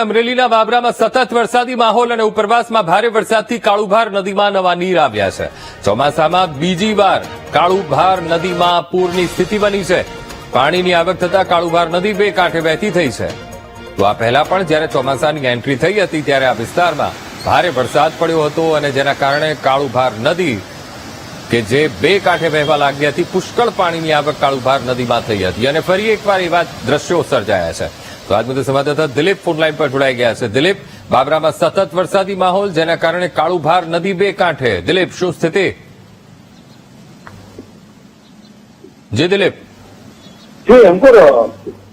અમરેલીના બાબરામાં સતત વરસાદી માહોલ અને ઉપરવાસમાં ભારે વરસાદથી કાળુભાર નદીમાં નવા નીર આવ્યા છે. ચોમાસામાં બીજી વાર કાળુભાર નદીમાં પૂરની સ્થિતિ બની છે. પાણીની આવક થતા કાળુભાર નદી બે કાંઠે વહેતી થઈ છે. તો આ પહેલા પણ જ્યારે ચોમાસાની એન્ટ્રી થઈ હતી ત્યારે આ વિસ્તારમાં ભારે વરસાદ પડ્યો હતો અને જેના કારણે કાળુભાર નદી કે જે બે કાંઠે વહેવા લાગી હતી, પુષ્કળ પાણીની આવક કાળુભાર નદીમાં થઈ હતી અને ફરી એકવાર એવા દ્રશ્યો સર્જાયા છે. તો આજ મુદ્દે સંવાદદાતા દિલીપ ફોનલાઈન પર જોડાઈ ગયા છે. દિલીપ, બાબરામાં સતત વરસાદી માહોલ જેના કારણે કાળુભાર નદી બે કાંઠે. દિલીપ, શું સ્થિતિ? જી દિલીપ. જી અંકુર,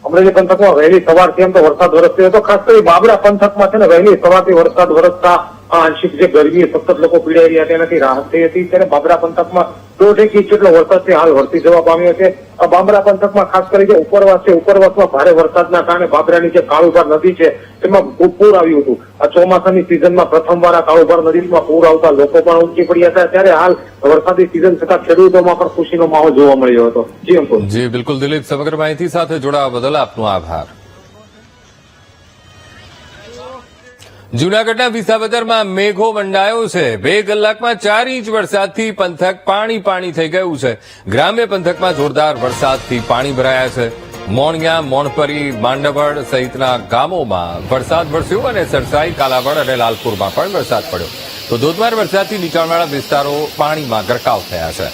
અમરેલી પંથકમાં વહેલી સવારથી એમ તો વરસાદ વરસ્યો હતો. ખાસ કરી બાબરા પંથકમાં છે ને વહેલી સવારથી વરસાદ વરસતા આંશિક જે ગરમી સતત લોકો પીડાઈ રહ્યા તેનાથી રાહત થઈ હતી. ત્યારે બાબરા પંથકમાં 1.5 ઇંચ જેટલો વરસાદ હાલ વરસી જવા પામ્યો છે. બાબરા પંથકમાં ખાસ કરી જે ઉપરવાસ છે, ઉપરવાસમાં ભારે વરસાદના કારણે બાબરાની જે કાળુભાર નદી છે તેમાં પૂર આવ્યું હતું. આ ચોમાસાની સિઝનમાં પ્રથમવાર આ કાળુભાર નદીમાં પૂર આવતા લોકો પણ ઉમટી પડ્યા હતા. ત્યારે હાલ વરસાદી સિઝન છતાં ખેડૂતોમાં પણ ખુશીનો માહોલ જોવા મળ્યો હતો. જી અંકુર. જી બિલકુલ દિલીપ, સમગ્ર માહિતી સાથે જોડાવા બદલ આપનો આભાર. જૂનાગઢના વિસાવદરમાં મેઘો મંડાયો છે. 2 કલાકમાં 4 ઇંચ વરસાદથી પંથક પાણી થઈ ગયું છે. ગ્રામ્ય પંથકમાં જોરદાર વરસાદથી પાણી ભરાયા છે. મોણિયા, મોણપરી, માંડવડ સહિતના ગામોમાં વરસાદ વરસ્યો અને સરસાઈ, કાલાવડ અને લાલપુરમાં પણ વરસાદ પડ્યો. તો ધોધમાર વરસાદથી નીચાણવાળા વિસ્તારો પાણીમાં ગરકાવ થયા છે.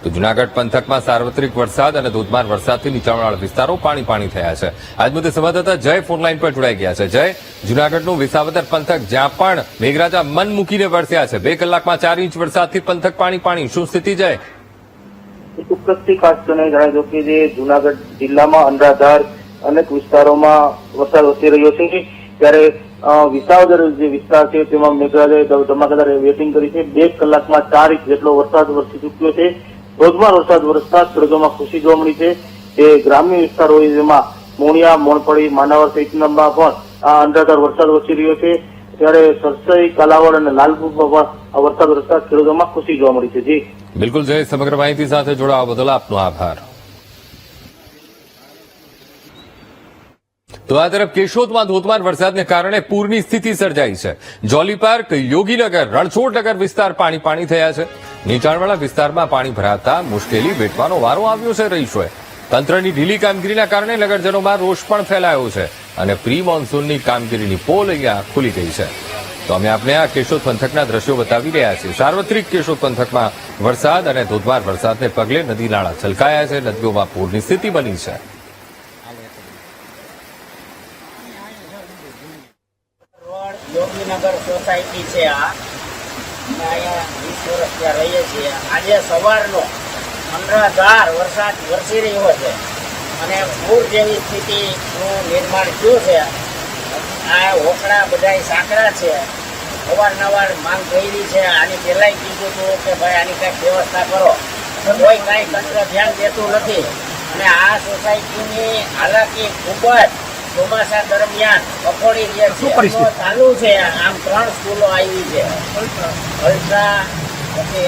તો જૂનાગઢ પંથકમાં સાર્વત્રિક વરસાદ અને ધોધમાર વરસાદથી નીચાણવાળા વિસ્તારો પાણી થયા છે. આજ મુદ્દે સંવાદદાતા જય ફોનલાઈન પર જોડાઈ ગયા છે. જય, જૂનાગઢનું વિસાવદર પંથક જ્યાં પણ મેઘરાજા મન મૂકીને વરસ્યા છે. 2 કલાકમાં 4 ઇંચ વરસાદથી પંથક પાણી. શું સ્થિતિ જય? ચોક્કસથી ખાસ કરીને જણાવી દો કે જે જૂનાગઢ જિલ્લામાં અનરાધાર અનેક વિસ્તારોમાં વરસાદ વરસી રહ્યો છે. ત્યારે વિસાવદર જે વિસ્તાર છે તેમાં મેઘરાજાએ ધમાકેદાર બેટિંગ કરી છે. 2 કલાકમાં 4 ઇંચ જેટલો વરસાદ વરસી ચૂક્યો છે. ધોધમાર વરસાદ વરસતા ખેડૂતોમાં ખુશી જોવા મળી છે. જે ગ્રામ્ય વિસ્તારો હોય જેમાં મોણિયા, મોણપડી, માનવડ સહિતનામાં પણ આ અનરાધાર વરસાદ વરસી રહ્યો છે. ત્યારે સરસઈ, કાલાવડ અને લાલપુરમાં પણ આ વરસાદ વરસતા ખેડૂતોમાં ખુશી જોવા મળી છે. જી બિલકુલ જય, સમગ્ર માહિતી સાથે જોડાવા બદલ આપનો આભાર. તો આ તરફ કેશોદમાં ધોધમાર વરસાદને કારણે પૂરની સ્થિતિ સર્જાઈ છે. જોલી પાર્ક, યોગીનગર, રણછોડનગર વિસ્તાર પાણી થયા છે. નીચાણવાળા વિસ્તારમાં પાણી ભરાતા મુશ્કેલી વેઠવાનો વારો આવ્યો છે રહીશોએ. તંત્રની ઢીલી કામગીરીના કારણે નગરજનોમાં રોષ પણ ફેલાયો છે અને પ્રી મોન્સૂનની કામગીરીની પોલ અહીંયા ખુલી ગઈ છે. તો અમે આપને આ કેશોદ પંથકના દ્રશ્યો બતાવી રહ્યા છીએ. સાર્વત્રિક કેશોદ પંથકમાં વરસાદ અને ધોધમાર વરસાદને પગલે નદી નાળા છલકાયા છે. નદીઓમાં પૂરની સ્થિતિ બની છે. યોગીનગર સોસાયટી છે આ, અહીંયા 20 વર્ષ ત્યાં રહીએ છીએ. આજે સવારનો અનરાધાર વરસાદ વરસી રહ્યો છે અને પૂર જેવી સ્થિતિનું નિર્માણ થયું છે. આ હોકડા બધા સાંકડા છે. અવારનવાર માંગ કરી છે. આની પહેલાંય કીધું હતું કે ભાઈ આની કંઈક વ્યવસ્થા કરો, કોઈ કાંઈ તંત્ર ધ્યાન દેતું નથી. અને આ સોસાયટીની હાલાકી ખૂબ જ ચોમાસા દરમિયાન કફોડી રહે છે. ચાલુ છે. આમ 3 સ્કૂલો આવી છે. અલ્ટ્રા, પછી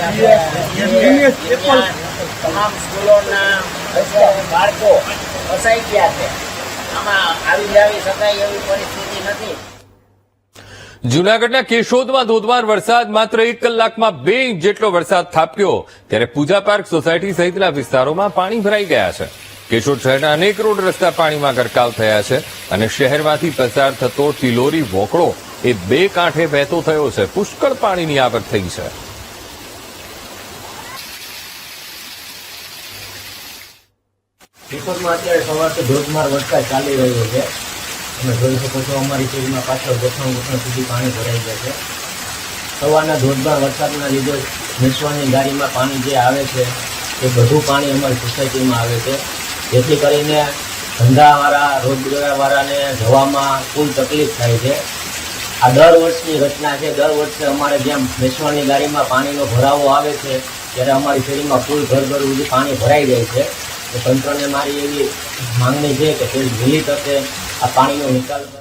તમામ સ્કૂલોના બાળકો ફસાઈ ગયા છે. આમાં આવી શકાય એવી પરિસ્થિતિ નથી. જૂનાગઢના કેશોદમાં ધોધમાર વરસાદ માત્ર 1 કલાકમાં 2 ઇંચ જેટલો વરસાદ ખાબક્યો. ત્યારે પૂજા પાર્ક સોસાયટી સહિતના વિસ્તારોમાં પાણી ભરાઈ ગયા છે. કેશોદ શહેરના અનેક રોડ રસ્તા પાણીમાં ગરકાવ થયા છે અને શહેરમાંથી પસાર થતો ટિલોરી વોકળો એ 2 કાંઠે વહેતો થયો છે. પુષ્કળ પાણીની આવક થઈ છે. કેશોદમાં અત્યારે સવારથી ધોધમાર વરસાદ ચાલી રહ્યો છે. તમે જોઈ શકો છો અમારી શેરીમાં પાછળ ગોઠણ સુધી પાણી ભરાઈ ગયા છે. સવારના ધોધમાર વરસાદના લીધે વેચવાની ગાડીમાં પાણી જે આવે છે એ બધું પાણી અમારી સોસાયટીમાં આવે છે. જેથી કરીને ધંધાવાળા, રોજગારવાળાને જવામાં ફૂલ તકલીફ થાય છે. આ દર વર્ષની ઘટના છે. દર વર્ષે અમારે જેમ વેચવાની ગાડીમાં પાણીનો ભરાવો આવે છે ત્યારે અમારી શેરીમાં ફૂલ ઘર સુધી પાણી ભરાઈ જાય છે. તો તંત્રને મારી એવી માંગણી છે કે તે વહેલી તકે આ પાણીનો નિકાલ કરે.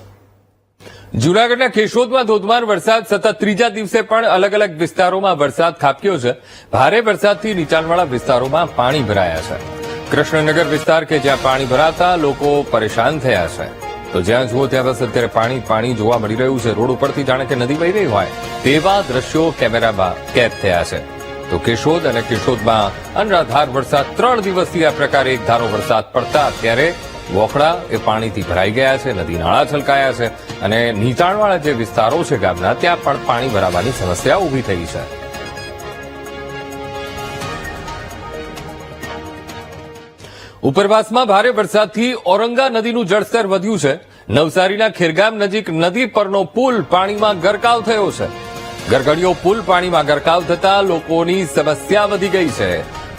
જૂનાગઢના કેશોદમાં ધોધમાર વરસાદ સતત 3જા દિવસે પણ અલગ અલગ વિસ્તારોમાં વરસાદ ખાબક્યો છે. ભારે વરસાદથી નીચાણવાળા વિસ્તારોમાં પાણી ભરાયા છે. કૃષ્ણનગર વિસ્તાર કે જ્યાં પાણી ભરાતા લોકો પરેશાન થયા છે. તો જ્યાં જુઓ ત્યાં બસ અત્યારે પાણી જોવા મળી રહ્યું છે. રોડ ઉપરથી જાણે કે નદી વહી રહી હોય તેવા દ્રશ્યો કેમેરામાં કેદ થયા છે. તો કેશોદ અને કેશોદમાં અનરાધાર વરસાદ 3 દિવસથી આ પ્રકારે એક ધારો વરસાદ પડતા અત્યારે વોખડા એ પાણીથી ભરાઈ ગયા છે, નદી નાળા છલકાયા છે અને નીચાણવાળા જે વિસ્તારો છે ગામના ત્યાં પણ પાણી ભરાવાની સમસ્યા ઊભી થઈ છે. ઉપરવાસમાં ભારે વરસાદથી ઔરંગા નદીનું જળસ્તર વધ્યું છે. નવસારીના ખેરગામ નજીક નદી પરનો પુલ પાણીમાં ગરકાવ થયો છે. ગરગડિયો પુલ પાણીમાં ગરકાવ થતા લોકોની સમસ્યા વધી ગઈ છે.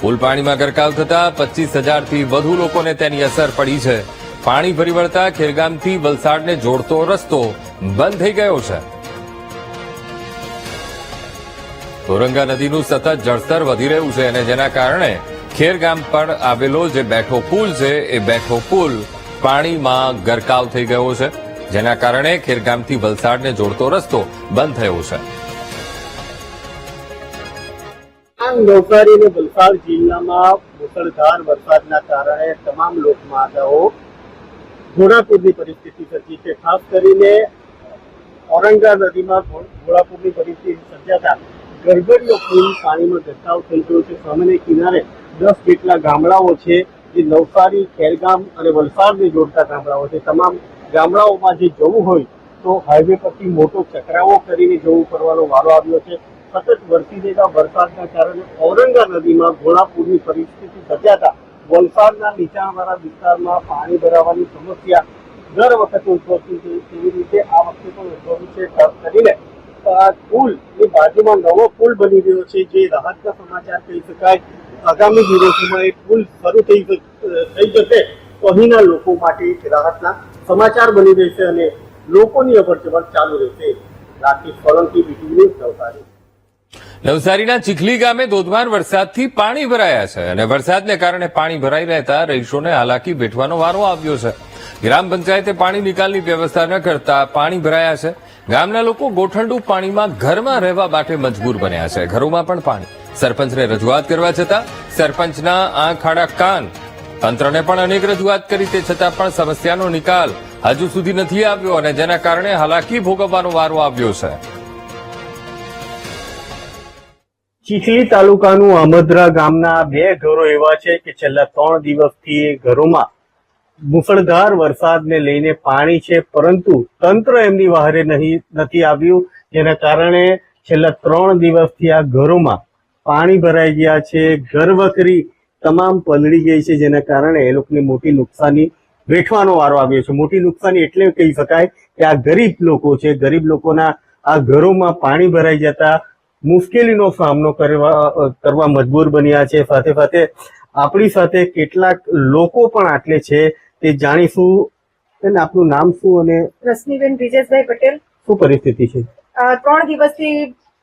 પુલ પાણીમાં ગરકાવ થતા 25,000થી વધુ લોકોને તેની અસર પડી છે. પાણી ભરી વળતા ખેરગામથી વલસાડને જોડતો રસ્તો બંધ થઈ ગયો છે. ઔરંગા નદીનું સતત જળસ્તર વધી રહ્યું છે અને જેના કારણે ખેરગામ પર આવેલો જે બેઠો પુલ છે એ બેઠો પુલ પાણીમાં ગરકાવ થઈ ગયો છે, જેના કારણે ખેરગામથી વલસાડને જોડતો રસ્તો બંધ થયો છે. નવસારી અને વલસાડ જિલ્લામાં મુસળધાર વરસાદના કારણે તમામ લોકમાર્ગો ઘોડાપૂરની પરિસ્થિતિ સર્જી છે. ખાસ કરીને ઔરંગા નદીમાં ઘોડાપૂરની પરિસ્થિતિ સર્જાતા ગરગડિયો પુલ પાણીમાં ગરકાવ થઈ ગયો છે. સામેને કિનારે 10 જેટલા ગામડાઓ છે જે નવસારી, ખેરગામ અને વલસાડને જોડતા ગામડાઓ છે. તમામ ગામડાઓમાં જે જવું હોય તો હાઈવે પરથી મોટો ચકરાવો કરીને જવું પડવાનો વારો આવ્યો છે. સતત વરસી રહેલા વરસાદના કારણે ઔરંગા નદીમાં ઘોડાપૂરની પરિસ્થિતિ સર્જાતા વલસાડના નીચાણવાળા વિસ્તારમાં પાણી ભરાવાની સમસ્યા દર વખતે ઉદ્ભવતી છે. તેવી રીતે આ વખતે પણ ઉદ્ભવી છે. ખાસ કરીને પુલની બાજુમાં નવો પુલ બની રહ્યો છે, જે રાહતના સમાચાર કહી શકાય. આગામી દિવસોમાં એ પુલ શરૂ થઈ જશે તો અહીંના લોકો માટે એક રાહતના સમાચાર બની રહેશે અને લોકોની અવરજવર ચાલુ રહેશે. Rakesh Solanki, BTV news, Navsari. નવસારીના ચીખલી ગામે ધોધમાર વરસાદથી પાણી ભરાયા છે અને વરસાદને કારણે પાણી ભરાઈ રહેતા રહીશોને હાલાકી વેઠવાનો વારો આવ્યો છે. ગ્રામ પંચાયતે પાણી નિકાલની વ્યવસ્થા ન કરતા પાણી ભરાયા છે. ગામના લોકો ગોઠણડું પાણીમાં ઘરમાં રહેવા માટે મજબૂર બન્યા છે. ઘરોમાં પણ પાણી. સરપંચને રજૂઆત કરવા છતાં સરપંચના આંખ આડા કાન. તંત્રને પણ અનેક રજૂઆત કરી તે છતાં પણ સમસ્યાનો નિકાલ હજુ સુધી નથી આવ્યો અને જેના કારણે હાલાકી ભોગવવાનો વારો આવ્યો છે. ચીખલી તાલુકાનું આમદરા ગામના 2 ઘરો એવા છે કે છેલ્લા 3 દિવસથી એ ઘરોમાં મુસળધાર વરસાદને લઈને પાણી છે, પરંતુ તંત્ર એમની વહારે નથી આવ્યું, જેના કારણે છેલ્લા 3 દિવસથી આ ઘરોમાં પાણી ભરાઈ ગયા છે. ઘરવખરી તમામ પલળી ગઈ છે, જેના કારણે એ લોકોને મોટી નુકસાની વેઠવાનો વારો આવ્યો છે. મોટી નુકસાની એટલે કહી શકાય કે આ ગરીબ લોકો છે. ગરીબ લોકોના આ ઘરોમાં પાણી ભરાઈ જતા મુશ્કેલીનો સામનો કરવા મજબૂર બન્યા છે. સાથે સાથે આપણી સાથે કેટલાક લોકો પણ આટલે છે તે જાણીશું. આપનું નામ શું અને રશ્મિબેન બ્રિજેશભાઈ પટેલ. શું પરિસ્થિતિ છે? 3 દિવસથી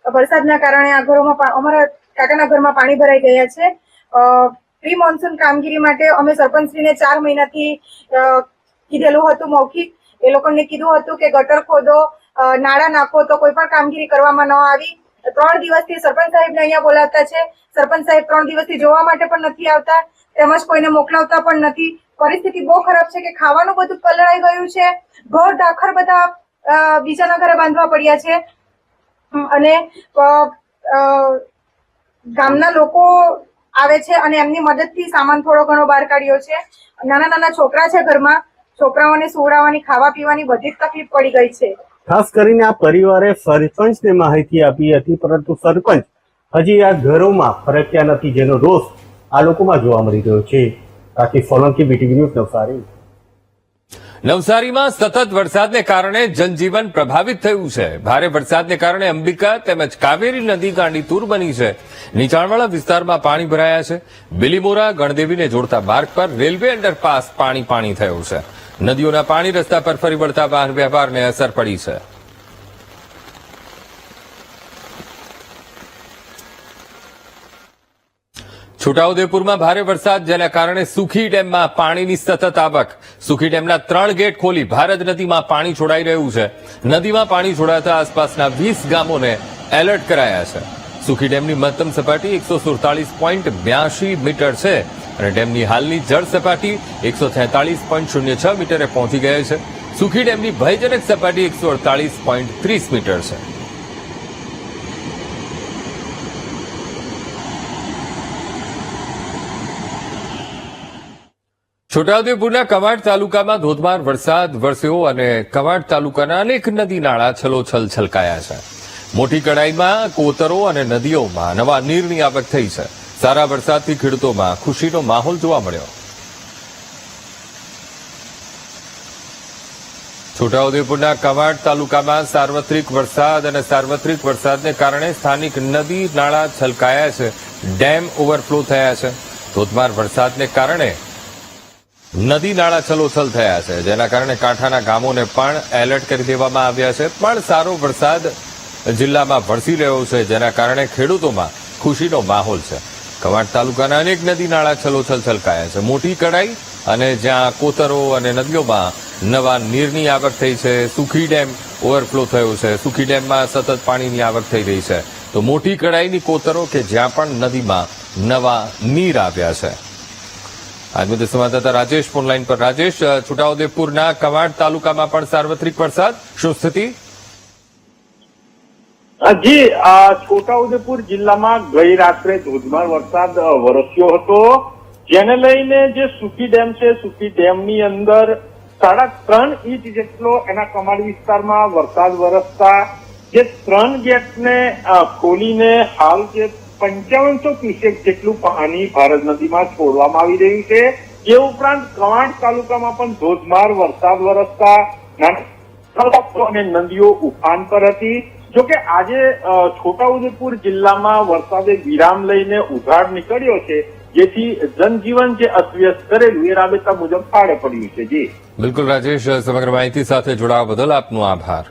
વરસાદના કારણે આ ઘરોમાં અમારા કાકાના ઘરમાં પાણી ભરાઈ ગયા છે. પ્રી મોન્સૂન કામગીરી માટે અમે સરપંચશ્રીને 4 મહિનાથી કીધેલું હતું મૌખિક. એ લોકોને કીધું હતું કે ગટર ખોદો, નાળા નાખો, તો કોઈ પણ કામગીરી કરવામાં ન આવી. 3 દિવસથી સરપંચ સાહેબને અહીંયા બોલાવતા છે. સરપંચ સાહેબ 3 દિવસથી જોવા માટે પણ નથી આવતા, તેમજ કોઈને મોકલાવતા પણ નથી. પરિસ્થિતિ બહુ ખરાબ છે કે ખાવાનું બધું પલળાઈ ગયું છે. ઘર દાખર બધા બીજાના ઘરે બાંધવા પડ્યા છે અને ગામના લોકો આવે છે અને એમની મદદથી સામાન થોડો ઘણો બહાર કાઢ્યો છે. નાના નાના છોકરા છે ઘરમાં, છોકરાઓને સુવડાવવાની, ખાવા પીવાની બધી જ તકલીફ પડી ગઈ છે. ખાસ કરીને આ પરિવારે સરપંચને માહિતી આપી હતી, પરંતુ સરપંચ હજી આ ઘરોમાં ફરક્યા નથી, જેનો રોષ આ લોકોમાં જોવા મળી રહ્યો છે. Rakesh Solanki, BTV news, Navsari. નવસારીમાં સતત વરસાદને કારણે જનજીવન પ્રભાવિત થયું છે. ભારે વરસાદને કારણે અંબિકા તેમજ કાવેરી નદી ગાંડીતુર બની છે. નીચાણવાળા વિસ્તારમાં પાણી ભરાયા છે. બિલીમોરા ગણદેવીને જોડતા માર્ગ પર રેલવે અંડરપાસ પાણી થયું છે. નદીઓના પાણી રસ્તા પર ફરી વળતા વાહન વ્યવહારને અસર પડી છે. છોટાઉદેપુરમાં ભારે વરસાદ, જેના કારણે સુખી ડેમમાં પાણીની સતત આવક. સુખી ડેમના 3 ગેટ ખોલી ભારત નદીમાં પાણી છોડાઈ રહ્યું છે. નદીમાં પાણી છોડાતા આસપાસના 20 ગામોને એલર્ટ કરાયા છે. સુખી ડેમની મહત્તમ સપાટી 147.82 મીટર છે અને ડેમની હાલની જળ સપાટી 146.06 મીટરે પહોંચી ગઈ છે. સુખી ડેમની ભયજનક સપાટી 148.30 મીટર છે. છોટાઉદેપુરના કવાંટ તાલુકામાં ધોધમાર વરસાદ વરસ્યો અને કવાંટ તાલુકાના અનેક નદી નાળા છલોછલ છલકાયા છે. મોટી કડાઈમાં કોતરો અને નદીઓમાં નવા નીરની આવક થઈ છે. સારા વરસાદથી ખેડૂતોમાં ખુશીનો માહોલ જોવા મળ્યો. છોટાઉદેપુરના કવાંટ તાલુકામાં સાર્વત્રિક વરસાદ અને સાર્વત્રિક વરસાદને કારણે સ્થાનિક નદી નાળા છલકાયા છે. ડેમ ઓવરફ્લો થયા છે. ધોધમાર વરસાદને કારણે નદી નાળા છલોછલ થયા છે, જેના કારણે કાંઠાના ગામોને પણ એલર્ટ કરી દેવામાં આવ્યા છે. પણ સારો વરસાદ જિલ્લામાં વરસી રહ્યો છે, જેના કારણે ખેડૂતોમાં ખુશીનો માહોલ છે. કવાંટ તાલુકાના અનેક નદી નાળા છલોછલ છલકાયા છે. મોટી કડાઈ અને જ્યાં કોતરો અને નદીઓમાં નવા નીરની આવક થઈ છે. સુખી ડેમ ઓવરફ્લો થયો છે. સુખી ડેમમાં સતત પાણીની આવક થઈ રહી છે. તો મોટી કડાઈની કોતરો કે જ્યાં પણ નદીમાં નવા નીર આવ્યા છે. આજ મુદ્દે સંવાદદાતા રાજેશ ફોનલાઈન પર. રાજેશ, છોટાઉદેપુરના કવાંટ તાલુકામાં પણ સાર્વત્રિક વરસાદ, શું સ્થિતિ? જી, છોટાઉદેપુર જિલ્લામાં ગઈ રાત્રે ધોધમાર વરસાદ વરસ્યો હતો, જેને લઈને જે સુખી ડેમ છે, સુખી ડેમની અંદર 3.5 ઇંચ જેટલો એના કમાડ વિસ્તારમાં વરસાદ વરસતા જે 3 ગેટને ખોલીને હાલ જે 5500 ક્યુસેક જેટલું પાણી ભારત નદીમાં છોડવામાં આવી રહ્યું છે. એ ઉપરાંત કવાંટ તાલુકામાં પણ ધોધમાર વરસાદ વરસતા નાના અને નદીઓ ઉફાન પર હતી. જોકે આજે છોટાઉદેપુર જિલ્લામાં વરસાદે વિરામ લઈને ઉઘાડ નીકળ્યો છે, જેથી જનજીવન જે અસ્તવ્યસ્ત કરેલું એ રાબેતા મુજબ ફાળે પડ્યું છે. જી બિલકુલ રાજેશ, સમગ્ર માહિતી સાથે જોડાવા બદલ આપનો આભાર.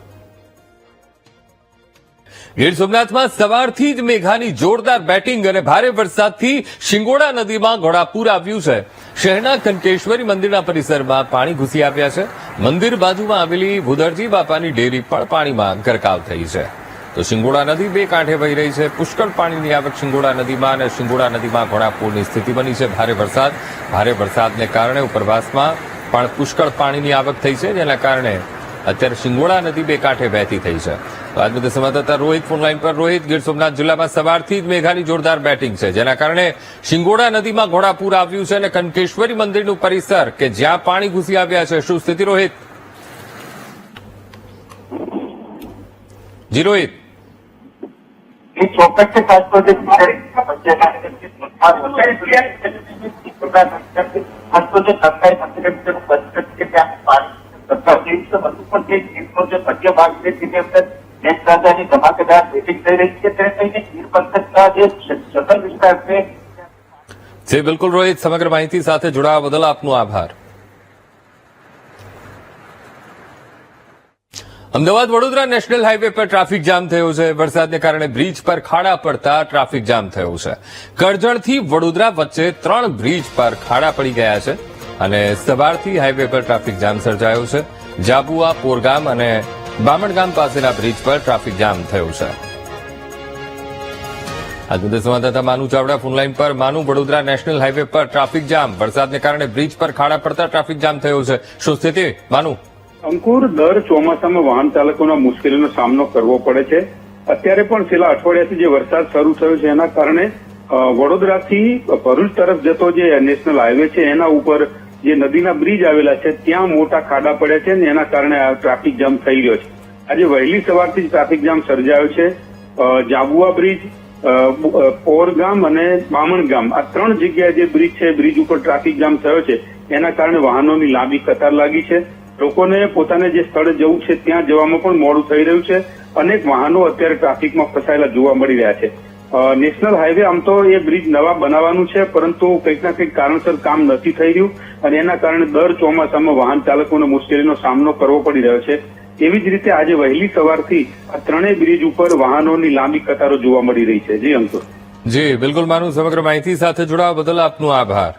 ગીર સોમનાથમાં સવારથી જ મેઘાની જોરદાર બેટિંગ અને ભારે વરસાદથી શિંગોડા નદીમાં ઘોડાપૂર આવ્યું છે. શહેરના કંકેશ્વરી મંદિરના પરિસરમાં પાણી ઘૂસી આવ્યા છે. મંદિર બાજુમાં આવેલી ભુદરજી બાપાની ડેરી પણ પાણીમાં ગરકાવ થઈ છે. તો શિંગોડા નદી બે કાંઠે વહી રહી છે. પુષ્કળ પાણીની આવક શિંગોડા નદીમાં અને શિંગોડા નદીમાં ઘોડાપૂરની સ્થિતિ બની છે. ભારે વરસાદને કારણે ઉપરવાસમાં પણ પુષ્કળ પાણીની આવક થઈ છે, જેના કારણે અત્યારે શિંગોડા નદી બે કાંઠે વહેતી થઈ છે. તો આજ મુદ્દે સંવાદદાતા રોહિત ફોનલાઈન પર. રોહિત, ગીર સોમનાથ જિલ્લામાં સવારથી જ મેઘાની જોરદાર બેટિંગ છે, જેના કારણે શિંગોડા નદીમાં ઘોડાપૂર આવ્યું છે અને કંકેશ્વરી મંદિરનું પરિસર કે જ્યાં પાણી ઘૂસી આવ્યા છે. શું સ્થિતિ રોહિત? જી રોહિત. ધમાકેદાર બેટિંગ થઈ રહી છે, તેને લઈને ગીર પંથકના જે સઘન વિસ્તાર છે. જી બિલકુલ રોહિત, સમગ્ર માહિતી સાથે જોડાવા બદલ આપનો આભાર. અમદાવાદ વડોદરા નેશનલ હાઈવે પર ટ્રાફિક જામ થયો છે. વરસાદને કારણે બ્રિજ પર ખાડા પડતા ટ્રાફિક જામ થયો છે. કરજણથી વડોદરા વચ્ચે 3 બ્રિજ પર ખાડા પડી ગયા છે અને સવારથી હાઈવે પર ટ્રાફિક જામ સર્જાયો છે. જાબુઆ, પોરગામ અને બામણગામ પાસેના બ્રિજ પર ટ્રાફિક જામ થયો છે. આજ મુદ્દે સંવાદદાતા માનુ ચાવડા ફોનલાઈન પર. માનુ, વડોદરા નેશનલ હાઈવે પર ટ્રાફિક જામ, વરસાદને કારણે બ્રિજ પર ખાડા પડતા ટ્રાફિક જામ થયો છે. શું સ્થિતિ માનુ? અંકુર, દર ચોમાસામાં વાહન ચાલકોના મુશ્કેલીનો સામનો કરવો પડે છે. અત્યારે પણ છેલ્લા અઠવાડિયાથી જે વરસાદ શરૂ થયો છે એના કારણે વડોદરાથી ભરૂચ તરફ જતો જે નેશનલ હાઈવે છે એના ઉપર જે નદીના બ્રિજ આવેલા છે ત્યાં મોટા ખાડા પડ્યા છે અને એના કારણે આ ટ્રાફિક જામ થઈ રહ્યો છે. આજે વહેલી સવારથી જ ટ્રાફિક જામ સર્જાયો છે. જાબુઆ બ્રિજ, પોરગામ અને બામણગામ આ 3 જગ્યાએ જે બ્રિજ છે બ્રિજ ઉપર ટ્રાફિક જામ થયો છે. એના કારણે વાહનોની લાંબી કતાર લાગી છે. લોકોને પોતાને જે સ્થળે જવું છે ત્યાં જવામાં પણ મોડું થઈ રહ્યું છે. અનેક વાહનો અત્યારે ટ્રાફિકમાં ફસાયેલા જોવા મળી રહ્યા છે. નેશનલ હાઈવે આમ તો એ બ્રિજ નવા બનાવવાનું છે, પરંતુ કંઈક ના કંઈક કારણસર કામ નથી થઈ રહ્યું અને એના કારણે દર ચોમાસામાં વાહન ચાલકોને મુશ્કેલીનો સામનો કરવો પડી રહ્યો છે. એવી જ રીતે આજે વહેલી સવારથી આ 3 બ્રિજ ઉપર વાહનોની લાંબી કતારો જોવા મળી રહી છે. જી અંકુર. જી બિલકુલ માનુ, સમગ્ર માહિતી સાથે જોડાવા બદલ આપનો આભાર.